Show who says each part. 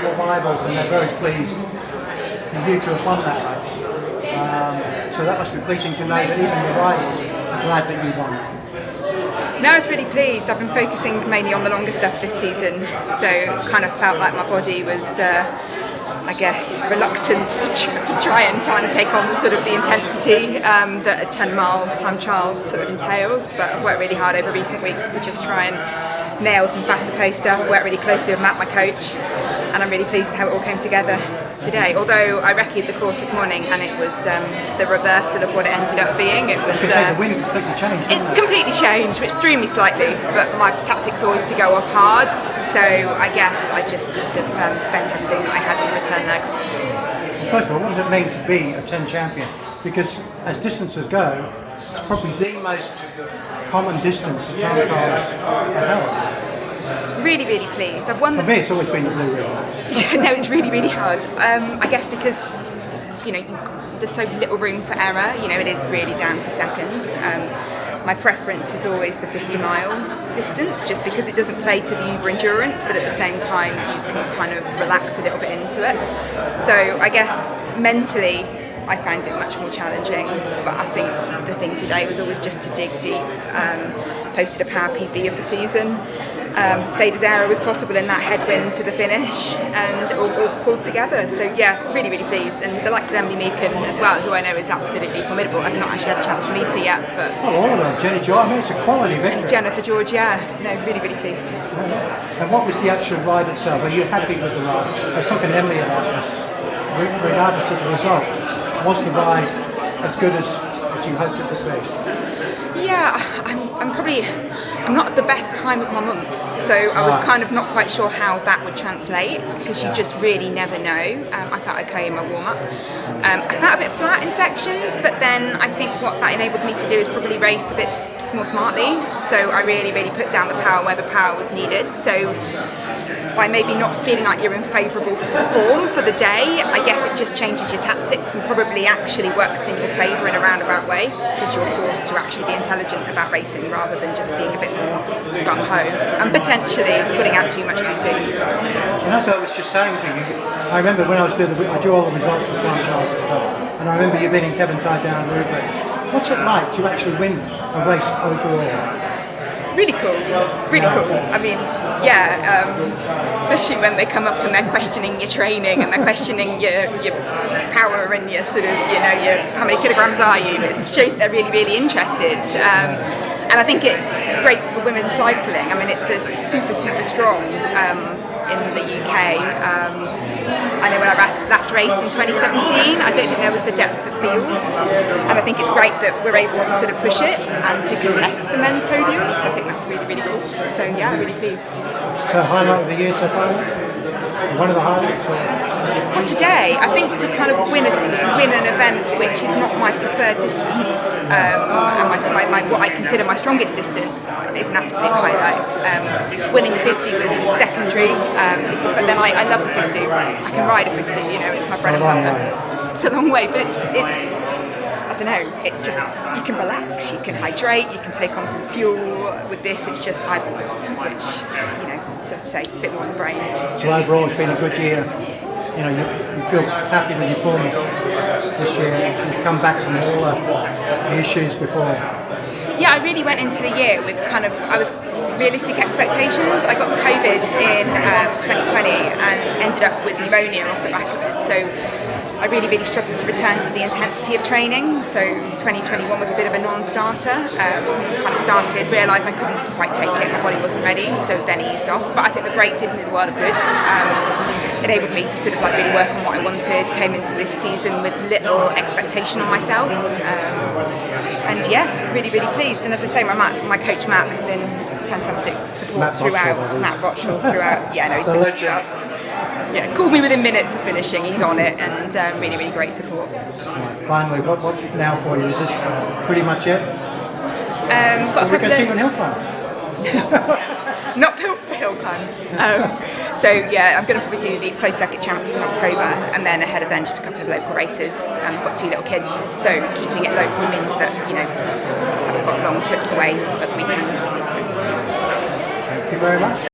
Speaker 1: your rivals and they're very pleased for you to have won that race. So that must be pleasing to know that even your rivals are glad that you won.
Speaker 2: No, I was really pleased. I've been focusing mainly on the longer stuff this season, so kind of felt like my body was, I guess, reluctant to try and take on the intensity that a 10-mile time trial sort of entails. But I've worked really hard over recent weeks to just try and nail some faster pace stuff. Worked really closely with Matt, my coach, and I'm really pleased with how it all came together today. Although I recce'd the course this morning and it was the reversal of what it ended up being. It was
Speaker 1: the wind completely changed.
Speaker 2: It completely changed, which threw me slightly. But my tactic's always to go off hard, so I guess I just sort of spent everything that I had in the return leg.
Speaker 1: First of all, what does it mean to be a 10 champion? Because as distances go, it's probably the most common distance that time trials are held.
Speaker 2: Really, really pleased. I've won.
Speaker 1: For me, it's always been the Blue Ribbon.
Speaker 2: No, it's really, really hard. I guess because there's so little room for error. It is really down to seconds. My preference is always the 50-mile distance, just because it doesn't play to the uber endurance, but at the same time you can kind of relax a little bit into it. So I guess mentally, I found it much more challenging, but I think the thing today was always just to dig deep. Posted a power PB of the season. Stayed as aero as possible in that headwind to the finish, and all pulled together. So yeah, really, really pleased. And the likes of Emily Meakin as well, who I know is absolutely formidable. I've not actually had a chance to meet her yet, but
Speaker 1: all of them. Jenny George, I mean, it's a quality victory.
Speaker 2: Jennifer George, yeah. No, really, really pleased.
Speaker 1: And what was the actual ride itself? Are you happy with the ride? I was talking to Emily about this. Regardless of the result, was the ride as good as you hoped it would be?
Speaker 2: Yeah, I'm not at the best time of my month, so I was kind of not quite sure how that would translate, because you just really never know. I felt okay in my warm-up. I felt a bit flat in sections, but then I think what that enabled me to do is probably race a bit more smartly, so I really, really put down the power where the power was needed. So by maybe not feeling like you're in favourable form for the day, I guess it just changes your tactics and probably actually works in your favour in a roundabout way, because you're forced to actually be intelligent about racing rather than just being a bit more gung-ho and potentially putting out too much too soon.
Speaker 1: And as I was just saying to you, I remember when I was I do all the results of time trials and stuff, and I remember you beating Kevin Tide down the rubric. What's it like to actually win a race overall?
Speaker 2: Really cool, really cool. I mean, yeah, especially when they come up and they're questioning your training and they're questioning your power and your sort of, your how many kilograms are you. It shows that they're really, really interested. And I think it's great for women's cycling. I mean, it's a super, super strong in the UK. I know when I last raced in 2017, I don't think there was the depth of fields, and I think it's great that we're able to sort of push it and to contest the men's podiums. I think that's really, really cool. So yeah, really pleased.
Speaker 1: So highlight of the year so far? One of the highlights?
Speaker 2: Well, today, I think to kind of win an event which is not my preferred distance, and what I consider my strongest distance, is an absolute highlight. Winning the 50 was secondary, but then I love the 50. I can ride a 50, it's my bread and butter. It's a long way, but it's I don't know, it's just, you can relax, you can hydrate, you can take on some fuel. With this, it's just eyeballs, which, so as I say, a bit more in the brain.
Speaker 1: So overall, it's been a good year. You feel happy with your form this year. You've come back from all the issues before.
Speaker 2: Yeah, I really went into the year with I was realistic expectations. I got COVID in 2020 and ended up with pneumonia off the back of it. So I really, really struggled to return to the intensity of training. So 2021 was a bit of a non-starter. Kind of started, realised I couldn't quite take it, my body wasn't ready, so then eased off. But I think the break did me the world of good. Enabled me to sort of really work on what I wanted. Came into this season with little expectation on myself. And yeah, really, really pleased. And as I say, my coach Matt has been fantastic support throughout. Matt Rochford throughout. Yeah, no, he's been great. Yeah, called me within minutes of finishing. He's on it, and really, really great support.
Speaker 1: Right, finally, what now for you? Is this pretty much it?
Speaker 2: Got a couple
Speaker 1: of hill climbs.
Speaker 2: Not built for hill climbs. So yeah, I'm going to probably do the closed circuit champs in October, and then ahead of then just a couple of local races. I've got 2 little kids, so keeping it local means that I've got long trips away at the weekends.
Speaker 1: Thank you very much.